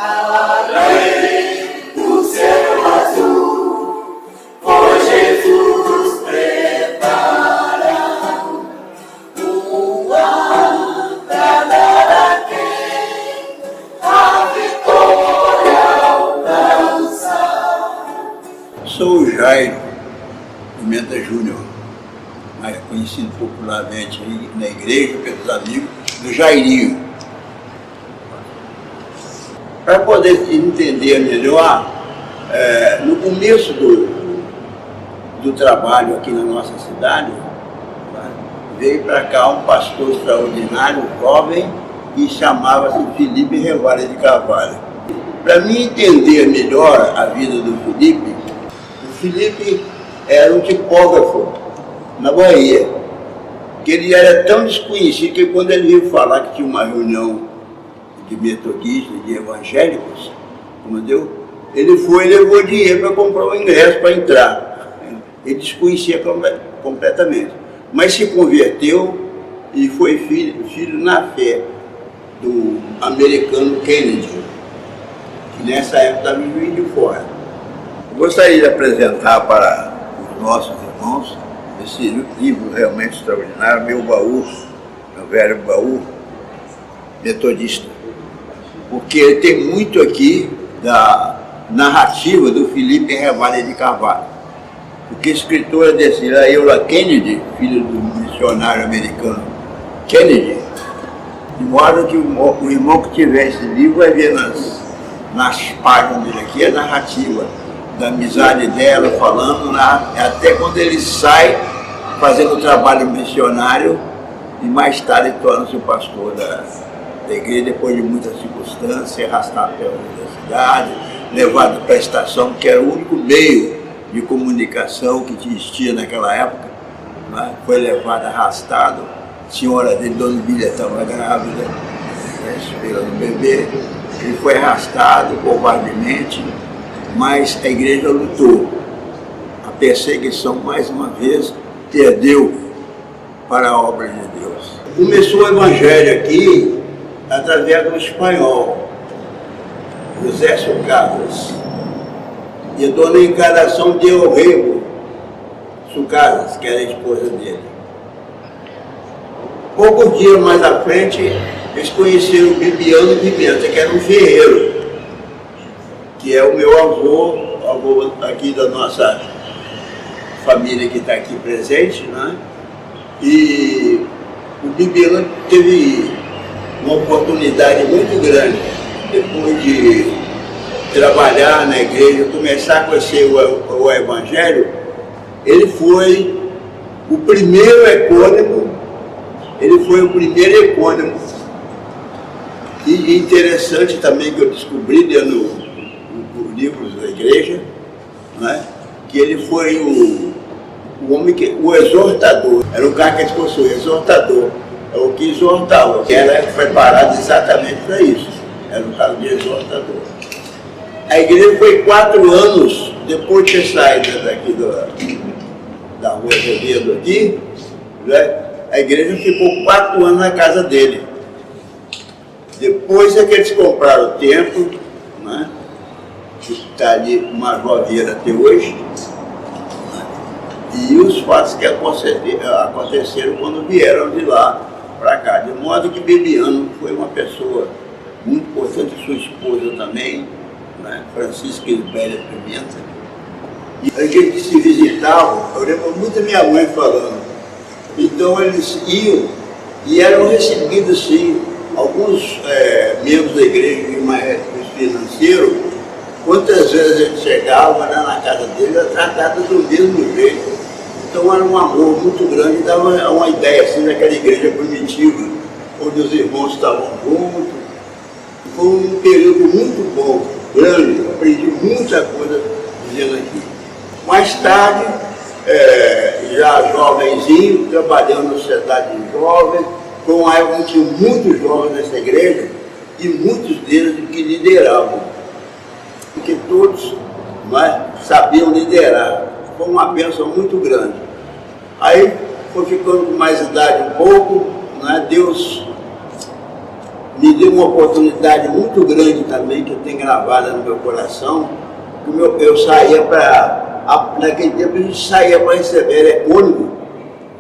Além do céu azul, por Jesus prepara um altar para dar a quem a vitória alcançar. Sou o Jairo Pimenta Júnior, mais conhecido popularmente aí na igreja pelos amigos do Jairinho. Para poder entender melhor, no começo do trabalho aqui na nossa cidade, veio para cá um pastor extraordinário, jovem, que chamava-se Felipe Revalha de Carvalho. Para mim entender melhor a vida do Felipe, o Felipe era um tipógrafo na Bahia, que ele era tão desconhecido que quando ele veio falar que tinha uma reunião de metodistas, de evangélicos, entendeu? Ele foi e levou dinheiro para comprar o ingresso para entrar. Ele desconhecia completamente. Mas se converteu e foi filho na fé do americano Kennedy, que nessa época estava em Juiz de Fora. Gostaria de apresentar para os nossos irmãos esse livro realmente extraordinário, meu baú, meu velho baú metodista. Porque ele tem muito aqui da narrativa do Felipe Revalha de Carvalho. Porque a escritora desse, Eula Kennedy, filho do missionário americano Kennedy, de modo que o irmão que tiver esse livro vai ver nas páginas dele aqui a narrativa da amizade dela, falando até quando ele sai fazendo o trabalho missionário e mais tarde torna-se o pastor da igreja, depois de muitas circunstâncias, ser arrastado pela universidade, levado para a estação, que era o único meio de comunicação que existia naquela época, né? Foi levado, arrastado, a senhora dele, Dona Bíblia, estava grávida, esperando o bebê, ele foi arrastado covardemente, mas a igreja lutou. A perseguição, mais uma vez, perdeu para a obra de Deus. Começou o evangelho aqui através do espanhol, José Sucasas, e a dona Encarnação de Orrego Sucasas, que era a esposa dele. Poucos dias mais à frente, eles conheceram o Bibiano Pimenta, que era um ferreiro, que é o meu avô aqui da nossa família que está aqui presente, né? E o Bibiano teve uma oportunidade muito grande, depois de trabalhar na igreja, começar a conhecer o Evangelho. Ele foi o primeiro ecônimo, e interessante também que eu descobri lendo os livros da igreja, né, que ele foi o homem o exortador, era o cara que eles possuíam, exortador. É o que exortava, que era preparado exatamente para isso. Era um caso de exortador. A igreja foi 4 anos, depois de ter saído daqui da rua Azevedo aqui, né, a igreja ficou 4 anos na casa dele. Depois é que eles compraram o templo, né, que está ali uma joveira até hoje, né, e os fatos que aconteceram quando vieram de lá para cá, de modo que Bibiano foi uma pessoa muito importante, sua esposa também, né, Francisca Isbélia Pimenta. E a gente se visitava, eu lembro muito a minha mãe falando, então eles iam e eram recebidos sim, alguns membros da igreja de mais financeiro, quantas vezes a gente chegava, né, na casa dele, era tratado do mesmo jeito. Então era um amor muito grande, dava uma ideia assim daquela igreja primitiva, onde os irmãos estavam juntos. Foi um período muito bom, grande, aprendi muita coisa vivendo aqui. Mais tarde, já jovenzinho, trabalhando na sociedade de jovens, foi uma época que tinha muitos jovens nessa igreja e muitos deles que lideravam, porque todos sabiam liderar. Foi uma bênção muito grande. Aí foi ficando com mais idade um pouco, né? Deus me deu uma oportunidade muito grande também, que eu tenho gravada no meu coração, que eu saía para, naquele tempo a gente saía para receber ônibus,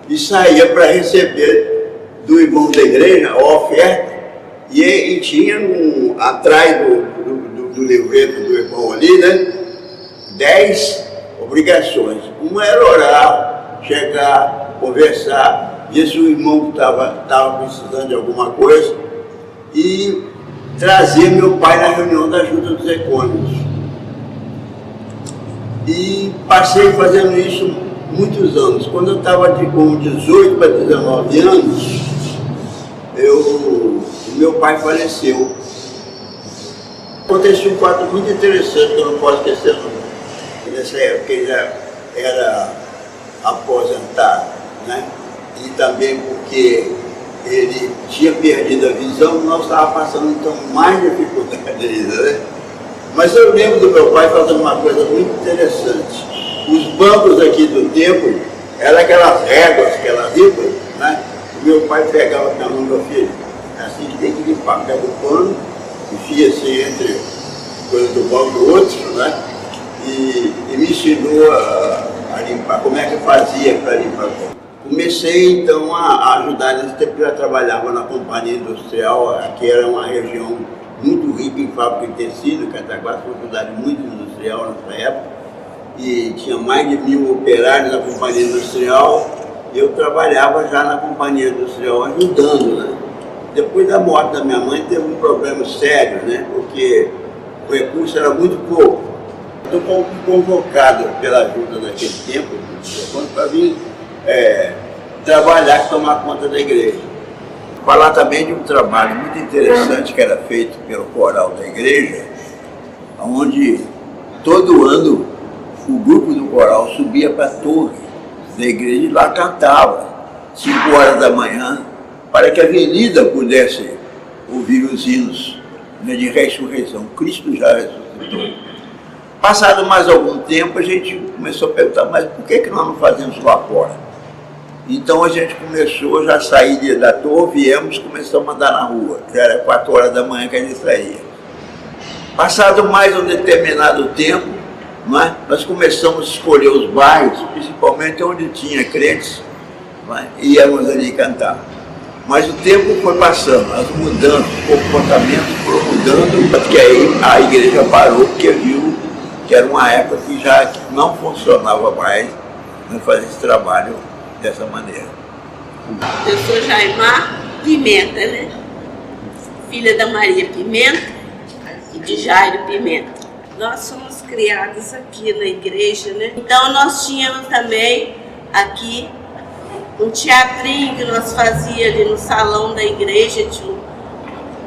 e saía para receber do irmão da igreja a oferta, e tinha atrás do livreto do irmão ali, né, 10 obrigações. Uma era orar, chegar, conversar, ver se o irmão que estava precisando de alguma coisa, e trazer meu pai na reunião da Junta dos Ecônomos. E passei fazendo isso muitos anos. Quando eu estava com 18 para 19 anos, meu pai faleceu. Aconteceu um fato muito interessante que eu não posso esquecer. Nessa época ele já era aposentado, né? E também porque ele tinha perdido a visão, nós estávamos passando então mais dificuldade ainda, né? Mas eu lembro do meu pai fazendo uma coisa muito interessante. Os bancos aqui do templo eram aquelas réguas, aquelas ripas, né? O meu pai pegava na mão, meu filho, assim que tem que limpar, pega o pano, enfia assim entre coisa do banco e outro, né? E me ensinou a limpar, como é que eu fazia para limpar o banco. Comecei então a ajudar, nesse tempo eu já trabalhava na companhia industrial, aqui era uma região muito rica em fábrica de tecido, Cataguases foi uma cidade muito industrial nessa época, e tinha mais de 1000 operários na companhia industrial, e eu trabalhava já na companhia industrial ajudando, né? Depois da morte da minha mãe teve um problema sério, né? Porque o recurso era muito pouco. Estou convocado pela ajuda naquele tempo, para vir trabalhar e tomar conta da igreja. Falar também de um trabalho muito interessante que era feito pelo coral da igreja, onde todo ano o grupo do coral subia para a torre da igreja e lá cantava, 5 horas da manhã, para que a avenida pudesse ouvir os hinos, né, de ressurreição. Cristo já ressuscitou. Passado mais algum tempo, a gente começou a perguntar, mas por que nós não fazemos lá fora? Então a gente começou, já saí da torre, viemos, começamos a andar na rua. Já era 4 horas da manhã que a gente saía. Passado mais um determinado tempo, né, nós começamos a escolher os bairros, principalmente onde tinha crentes, né, e íamos ali cantar. Mas o tempo foi passando, as mudanças, o comportamento foram mudando, porque aí a igreja parou, porque viu que era uma época que já não funcionava mais, né, fazer esse trabalho dessa maneira. Eu sou Jaimar Pimenta, né? Filha da Maria Pimenta e de Jairo Pimenta. Nós somos criados aqui na igreja, né? Então nós tínhamos também aqui um teatrinho que nós fazíamos ali no salão da igreja,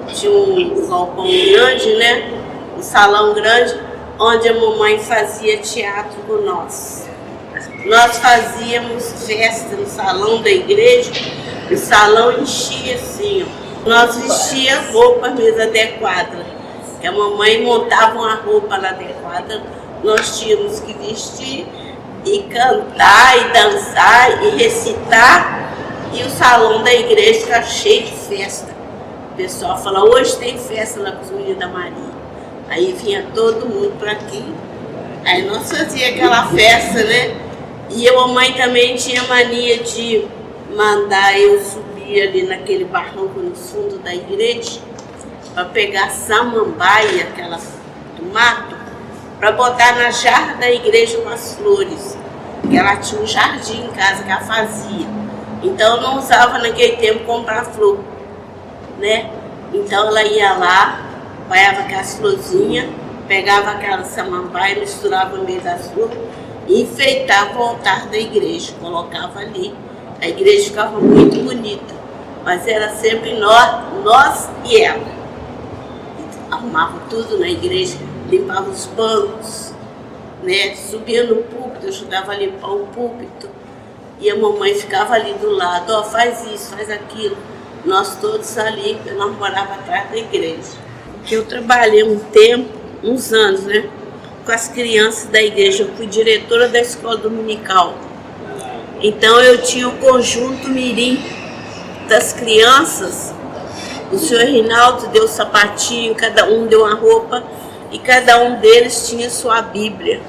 tinha um galpão grande, né? Um salão grande, onde a mamãe fazia teatro com nós. Nós fazíamos festa no salão da igreja, o salão enchia assim, ó. Nós vestíamos roupas mesmo adequadas. A mamãe montava uma roupa adequada, nós tínhamos que vestir e cantar e dançar e recitar, e o salão da igreja ficava cheio de festa. O pessoal fala, hoje tem festa na Cozinha da Maria. Aí vinha todo mundo para aqui. Aí nós fazíamos aquela festa, né? E a mamãe também tinha mania de mandar eu subir ali naquele barranco no fundo da igreja para pegar samambaia, aquela do mato, para botar na jarra da igreja com as flores. Porque ela tinha um jardim em casa que ela fazia. Então eu não usava naquele tempo comprar flor, né? Então ela ia lá, pegava aquelas florzinhas, pegava aquela samambaia, misturava no meio das flores, e enfeitava o altar da igreja, colocava ali. A igreja ficava muito bonita, mas era sempre nós e ela. Arrumava tudo na igreja, limpava os bancos, né? Subia no púlpito, ajudava a limpar o púlpito. E a mamãe ficava ali do lado, ó, faz isso, faz aquilo. Nós todos ali, nós morávamos atrás da igreja. Porque eu trabalhei um tempo, uns anos, né? Com as crianças da igreja. Eu fui diretora da escola dominical. Então eu tinha o conjunto mirim das crianças O senhor Rinaldo deu sapatinho, cada um deu uma roupa e cada um deles tinha sua Bíblia.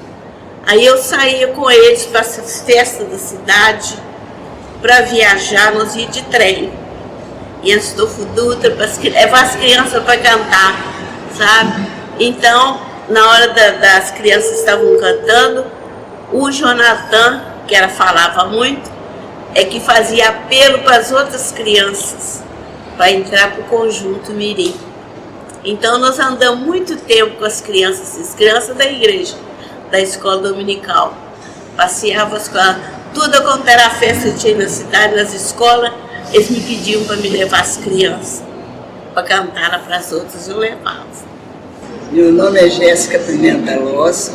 Aí eu saía com eles para as festas da cidade, para viajar, nós íamos de trem. E Astolfo Dutra, para levar as crianças para cantar, sabe? Então, na hora das crianças estavam cantando, o Jonathan, que falava muito, é que fazia apelo para as outras crianças, para entrar para o conjunto Mirim. Então nós andamos muito tempo com as crianças da igreja, da escola dominical. Passeávamos com tudo quanto era festa que tinha na cidade, nas escolas, eles me pediam para me levar as crianças, para cantar para as outras, eu levava. Meu nome é Jéssica Pimenta Lossa,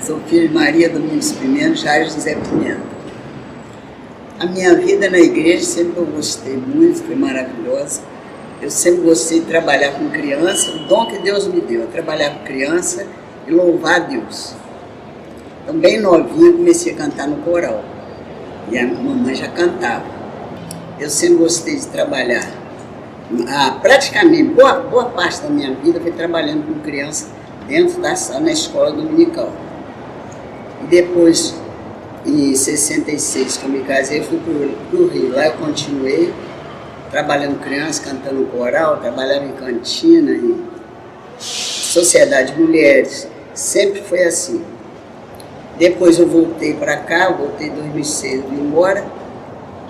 sou filha de Maria Domingos Pimenta, Jair José Pimenta. A minha vida na igreja sempre eu gostei muito, foi maravilhosa. Eu sempre gostei de trabalhar com criança, o dom que Deus me deu, trabalhar com criança e louvar a Deus. Também novinha comecei a cantar no coral, e a mamãe já cantava. Eu sempre gostei de trabalhar. Praticamente, boa parte da minha vida foi trabalhando com criança dentro da sala, na escola dominical. E depois, em 66, que eu me casei, eu fui para o Rio. Lá eu continuei trabalhando criança, cantando coral, trabalhava em cantina, em sociedade de mulheres. Sempre foi assim. Depois eu voltei para cá, voltei em 2006, vim embora.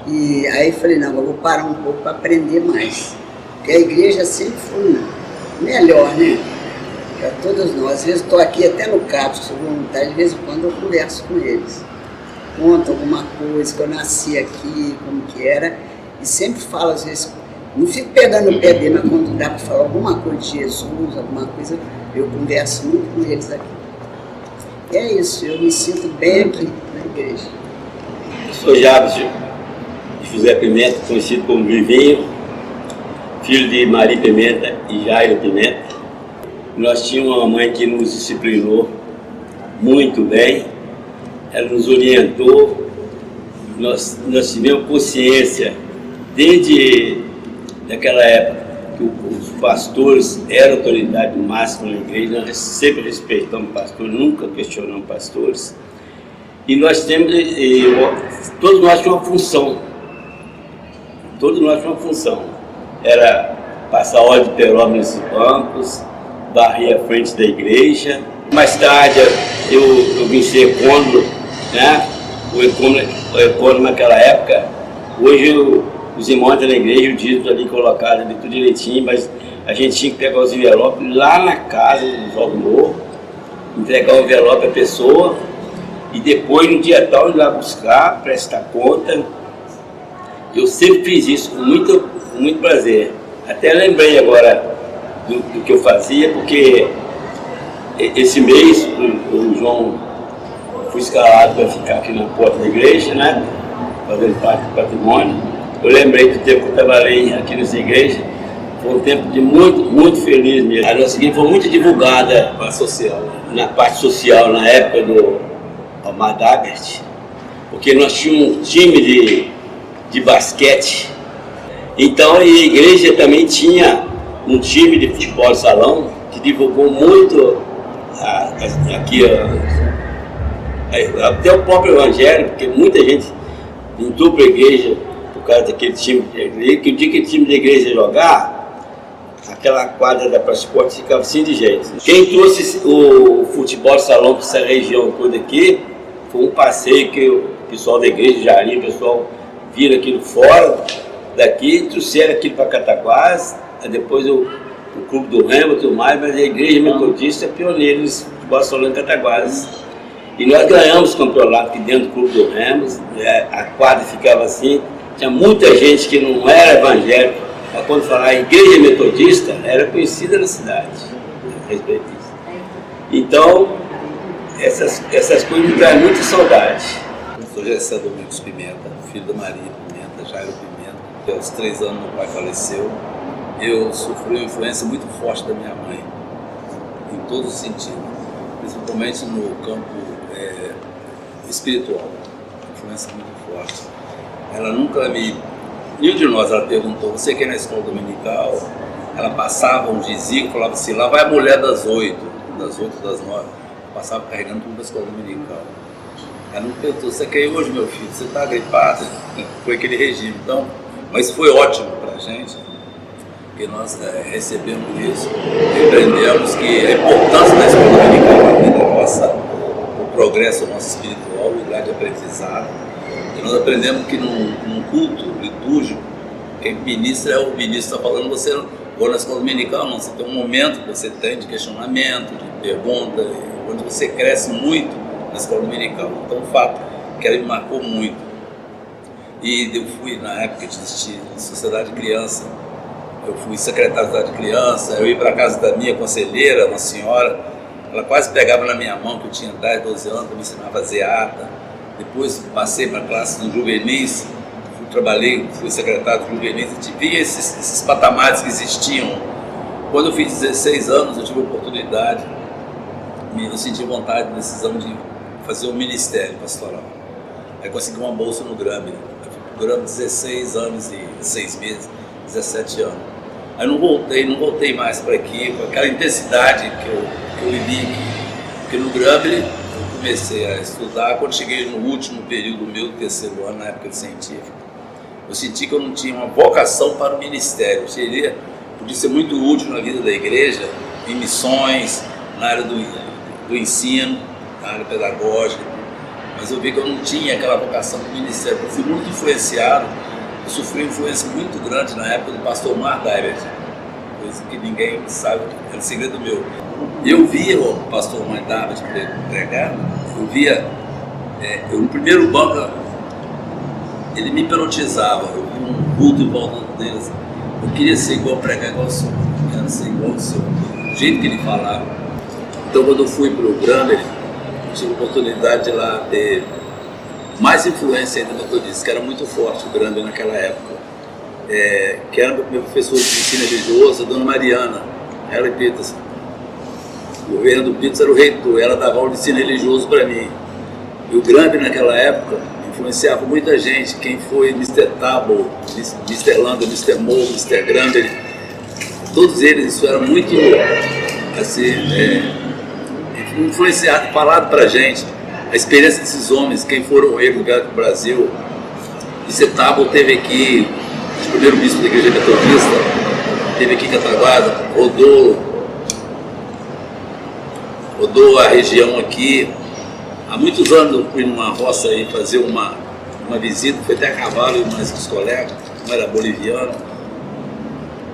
E aí falei, não, eu vou parar um pouco para aprender mais. Porque a igreja sempre foi melhor, né? Para todos nós. Às vezes estou aqui até no CAPS, sou voluntário, de vez em quando eu converso com eles. Conto alguma coisa, que eu nasci aqui, como que era. E sempre falo, às vezes, não fico pegando o pé dele, mas quando dá para falar alguma coisa de Jesus, alguma coisa, eu converso muito com eles aqui. E é isso, eu me sinto bem aqui na igreja. Eu sou Jabes de José Pimenta, conhecido como Vivinho, filho de Maria Pimenta e Jairo Pimenta. Nós tínhamos uma mãe que nos disciplinou muito bem, ela nos orientou, nós tivemos consciência, desde aquela época, que os pastores eram autoridade máxima na igreja, nós sempre respeitamos pastores, nunca questionamos pastores. E nós temos, todos nós tínhamos uma função, era passar óleo de peroba nesses bancos, varrer a frente da igreja. Mais tarde eu vim ser ecônomo, né? O ecônomo naquela época, hoje os irmãos da igreja, o dízimo ali colocado ali tudo direitinho, mas a gente tinha que pegar os envelopes lá na casa do Jogo Novo, entregar o envelope à pessoa e depois no dia tal ir lá buscar, prestar conta. Eu sempre fiz isso com muito prazer. Até lembrei agora do que eu fazia, porque esse mês o João foi escalado para ficar aqui na porta da igreja, né? Fazendo parte do patrimônio. Eu lembrei do tempo que eu trabalhei aqui nessa igreja, foi um tempo de muito feliz mesmo. A nossa igreja foi muito divulgada na parte social, na época do Omar Daggert, porque nós tínhamos um time de basquete. Então a igreja também tinha um time de futebol de salão que divulgou muito aqui até o próprio evangelho, porque muita gente entrou para a igreja por causa daquele time de igreja, que o dia que o time de igreja ia jogar, aquela quadra da Praça Esporte ficava assim de jeito. Quem trouxe o futebol de salão para essa região toda aqui foi um passeio que o pessoal da igreja de Jari, o pessoal viram aquilo fora daqui, trouxeram aquilo para Cataguás, depois o Clube do Remo e tudo mais, mas a igreja metodista é pioneira no futebol de salão em Cataguás. E nós ganhamos o campeonato aqui dentro do Clube do Remo, a quadra ficava assim, tinha muita gente que não era evangélica, mas quando falava igreja metodista, era conhecida na cidade, a respeito disso. Então, essas coisas me trazem muita saudade. Eu sou José Domingos Pimenta, filho da Maria Pimenta, Jairo Pimenta. Aos 3 anos meu pai faleceu. Eu sofri uma influência muito forte da minha mãe, em todos os sentidos, principalmente no campo espiritual, influência muito forte. Ela nunca nenhum de nós, ela perguntou, você quer ir na escola dominical? ela passava um vizinho, falava assim, lá vai a mulher das 8, das 9, passava carregando tudo da escola dominical. Ela não perguntou, você quer ir hoje, meu filho? Você está gripado? Foi aquele regime. Então, mas foi ótimo para a gente, porque nós recebemos isso e aprendemos que a importância da escola dominical na vida nossa, o progresso nosso espiritual, o lugar de aprendizado. E nós aprendemos que num culto litúrgico, quem ministra é o ministro, está falando, você não ou na escola dominical, não. Você tem um momento que você tem de questionamento, de pergunta, onde você cresce muito na escola dominical. Então, o fato que ela me marcou muito. E eu fui, na época de Sociedade de Criança, eu fui secretário da Sociedade de Criança, eu ia para a casa da minha conselheira, uma senhora, ela quase pegava na minha mão, que eu tinha 10, 12 anos, para me ensinar a fazer ata. Depois passei para a classe do juvenis, trabalhei, fui secretário de juvenis e vi esses patamares que existiam. Quando eu fiz 16 anos, eu tive a oportunidade, eu senti vontade, decisão de fazer um ministério pastoral. Aí consegui uma bolsa no Grêmio. Eu fui pro Grêmio 16 anos e 6 meses, 17 anos. Aí não voltei mais para aqui, com aquela intensidade que eu vivi aqui. Porque no Grêmio eu comecei a estudar, quando cheguei no último período meu, do 3º ano, na época de científico, eu senti que eu não tinha uma vocação para o ministério. Podia ser muito útil na vida da igreja, em missões, na área do ensino, na área pedagógica, mas eu vi que eu não tinha aquela vocação para o ministério. Eu fui muito influenciado, eu sofri influência muito grande na época do pastor Mark Daibert, coisa que ninguém sabe, era segredo meu. Eu via o pastor Mark Daibert pregar, eu via, no primeiro banco, ele me hipnotizava, eu vi um culto em volta deles. Eu queria ser igual, pregar igual ao senhor, eu queria ser igual ao senhor, do jeito que ele falava. Então, quando eu fui para o Grêmio, eu tive a oportunidade de lá ter mais influência ainda metodista, que era muito forte o Grêmio naquela época, que era meu professor de ensino religioso, a dona Mariana, ela e Peterson. O governo do Peterson era o reitor, ela dava aula de ensino religioso para mim. E o Grêmio naquela época influenciava muita gente, quem foi Mr. Tabo, Mr. Landa, Mr. Mo, Mr. Granberry, todos eles, isso era muito, assim, influenciado, falado pra gente, a experiência desses homens, quem foram eles no Brasil. Mr. Tabo teve aqui, o primeiro bispo da Igreja Metodista, teve aqui em Cataguases, rodou a região aqui. Há muitos anos eu fui numa roça aí fazer uma visita, fui até a cavalo e mais com os colegas, um era boliviano.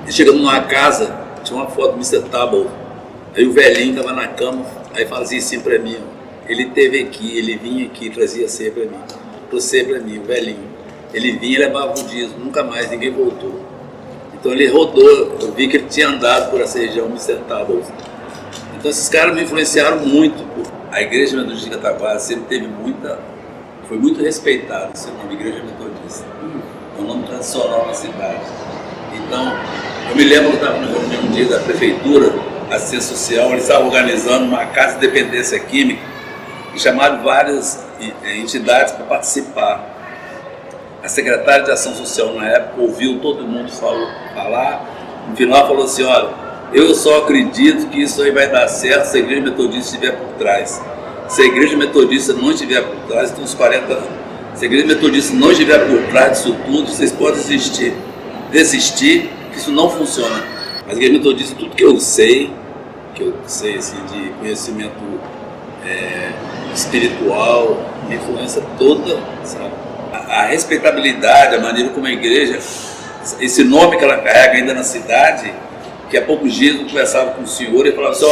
E chegamos numa casa, tinha uma foto do Mr. Tabo, aí o velhinho estava na cama, aí fazia assim para mim, ele esteve aqui, ele vinha aqui, trazia ceia para mim, trouxe para mim, o velhinho. Ele vinha e levava o dízimo, nunca mais, ninguém voltou. Então ele rodou, eu vi que ele tinha andado por essa região, Mr. Tabo. Então esses caras me influenciaram muito. A Igreja Metodista de Cataguases sempre foi muito respeitada, seu nome, Igreja Metodista. É um nome tradicional na cidade. Então, eu me lembro que eu estava na reunião um dia da prefeitura, assistência social, eles estavam organizando uma casa de dependência química e chamaram várias entidades para participar. A secretária de Ação Social na época ouviu todo mundo falar, no final falou assim, olha, eu só acredito que isso aí vai dar certo se a Igreja Metodista estiver por trás. Se a Igreja Metodista não estiver por trás, tem uns 40 anos. Se a Igreja Metodista não estiver por trás disso tudo, vocês podem desistir, que isso não funciona. Mas a Igreja Metodista, tudo que eu sei assim, de conhecimento espiritual, a influência toda, sabe? A respeitabilidade, a maneira como a igreja, esse nome que ela carrega ainda na cidade, que há poucos dias eu conversava com o senhor e falava assim,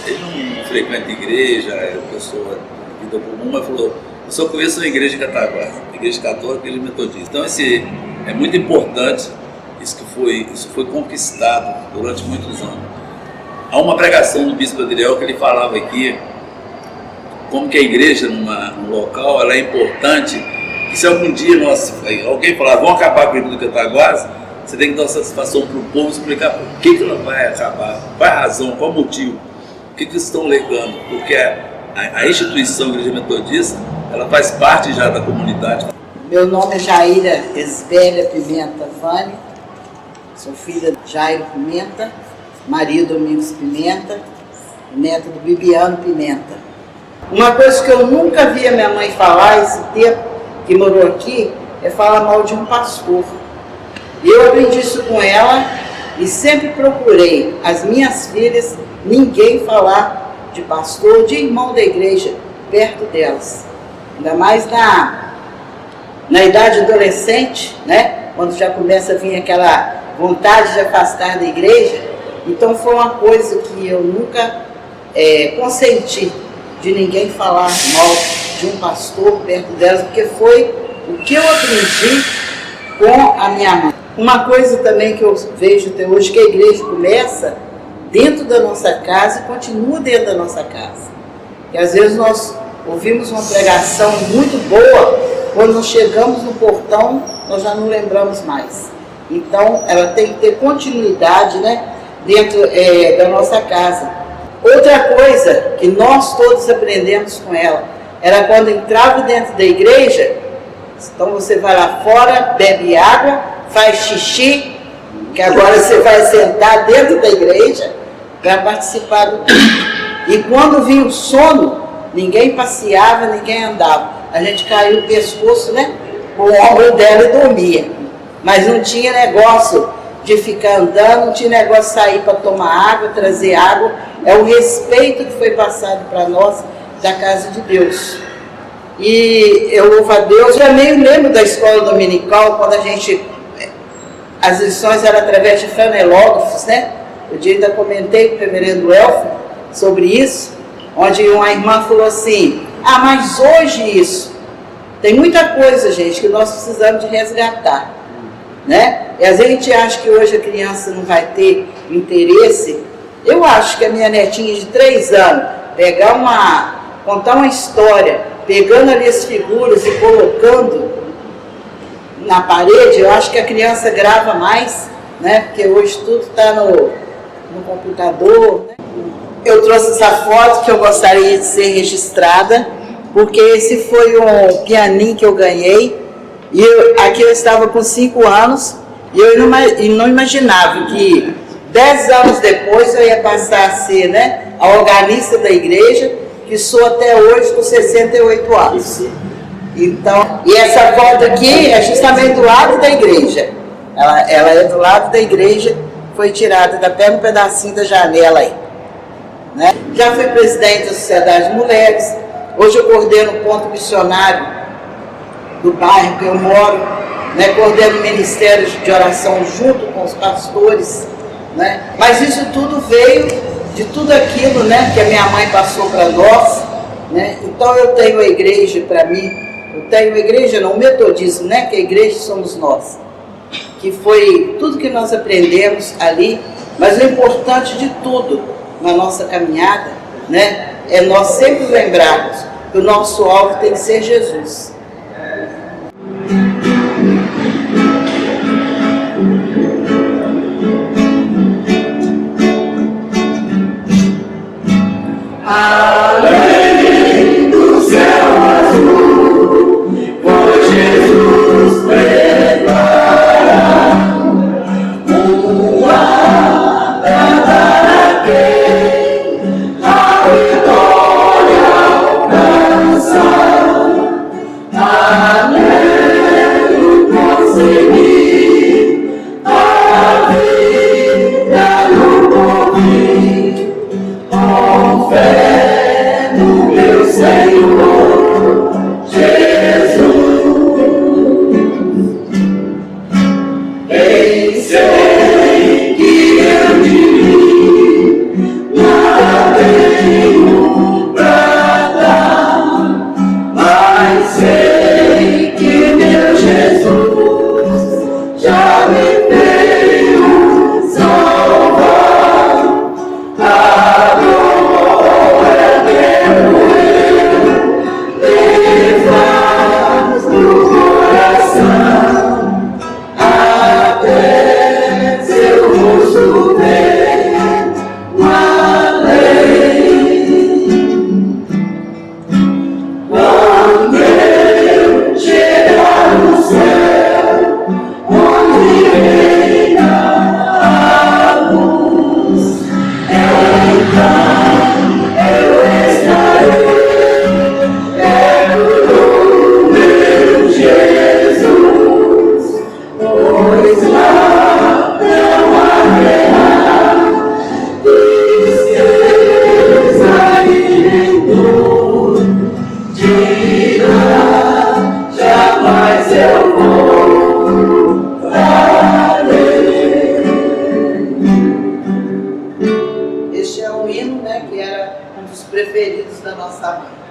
ele não frequenta igreja, é pessoa de vida comum, mas falou, eu só conheço a igreja de Cataguases, a igreja católica e a igreja metodista. Então é muito importante, isso foi conquistado durante muitos anos. Há uma pregação do bispo Adriel que ele falava aqui, como que a igreja num local ela é importante, e se algum dia alguém falar, vão acabar com a igreja de Cataguases, você tem que dar uma satisfação para o povo, explicar por que ela vai acabar, qual é a razão, qual o motivo, o que eles estão alegando, porque a instituição Igreja Metodista, ela faz parte já da comunidade. Meu nome é Jaira Esbélia Pimenta Vane, Sou filha de Jairo Pimenta, marido do Domingos Pimenta, neta do Bibiano Pimenta. Uma coisa que eu nunca vi a minha mãe falar esse tempo que morou aqui é falar mal de um pastor. E eu aprendi isso com ela e sempre procurei as minhas filhas ninguém falar de pastor, de irmão da igreja perto delas. Ainda mais na idade adolescente, né? Quando já começa a vir aquela vontade de afastar da igreja. Então foi uma coisa que eu nunca consenti de ninguém falar mal de um pastor perto delas, porque foi o que eu aprendi com a minha mãe. Uma coisa também que eu vejo até hoje, que a igreja começa dentro da nossa casa e continua dentro da nossa casa. E às vezes nós ouvimos uma pregação muito boa, quando nós chegamos no portão, nós já não lembramos mais. Então, ela tem que ter continuidade, né, dentro da nossa casa. Outra coisa que nós todos aprendemos com ela, era quando entrava dentro da igreja, então você vai lá fora, bebe água, faz xixi, que agora você vai sentar dentro da igreja para participar do culto. E quando vinha o sono, ninguém passeava, ninguém andava. A gente caiu o pescoço, né, com o ombro dela e dormia. Mas não tinha negócio de ficar andando, não tinha negócio de sair para tomar água, trazer água. É o respeito que foi passado para nós da casa de Deus. E eu louvo a Deus. Eu também lembro da escola dominical, quando as lições eram através de flanelógrafos, né? Eu ainda comentei com o reverendo Elfo sobre isso, onde uma irmã falou assim, mas hoje isso, tem muita coisa, gente, que nós precisamos de resgatar, né? E às vezes a gente acha que hoje a criança não vai ter interesse. Eu acho que a minha netinha de 3 anos, contar uma história, pegando ali as figuras e colocando na parede, eu acho que a criança grava mais, né? Porque hoje tudo está no computador, né? Eu trouxe essa foto que eu gostaria de ser registrada, porque esse foi um pianinho que eu ganhei, e aqui eu estava com 5 anos, e eu não imaginava que 10 anos depois eu ia passar a ser, né, a organista da igreja, que sou até hoje com 68 anos. Então, e essa foto aqui é justamente do lado da igreja. Ela é do lado da igreja, foi tirada, pega um pedacinho da janela aí. Né? Já fui presidente da Sociedade de Mulheres, hoje eu coordeno o ponto missionário do bairro que eu moro, né? Coordeno ministérios de oração junto com os pastores, né? Mas isso tudo veio de tudo aquilo, né, que a minha mãe passou para nós, né? Então eu tenho a igreja para mim, eu tenho a igreja, não, o metodismo, né, que a igreja somos nós, que foi tudo que nós aprendemos ali, mas o importante de tudo na nossa caminhada, né, é nós sempre lembrarmos que o nosso alvo tem que ser Jesus. Além do céu azul, foi Jesus preparar uma data a quem a vitória alcançar. Anelo conseguir a vida no porvir, com fé no meu Senhor Jesus. Bem sei que eu de mim nada tenho pra dar, mas sei que meu Jesus já me veio salvar. A glória preferidos da nossa mãe.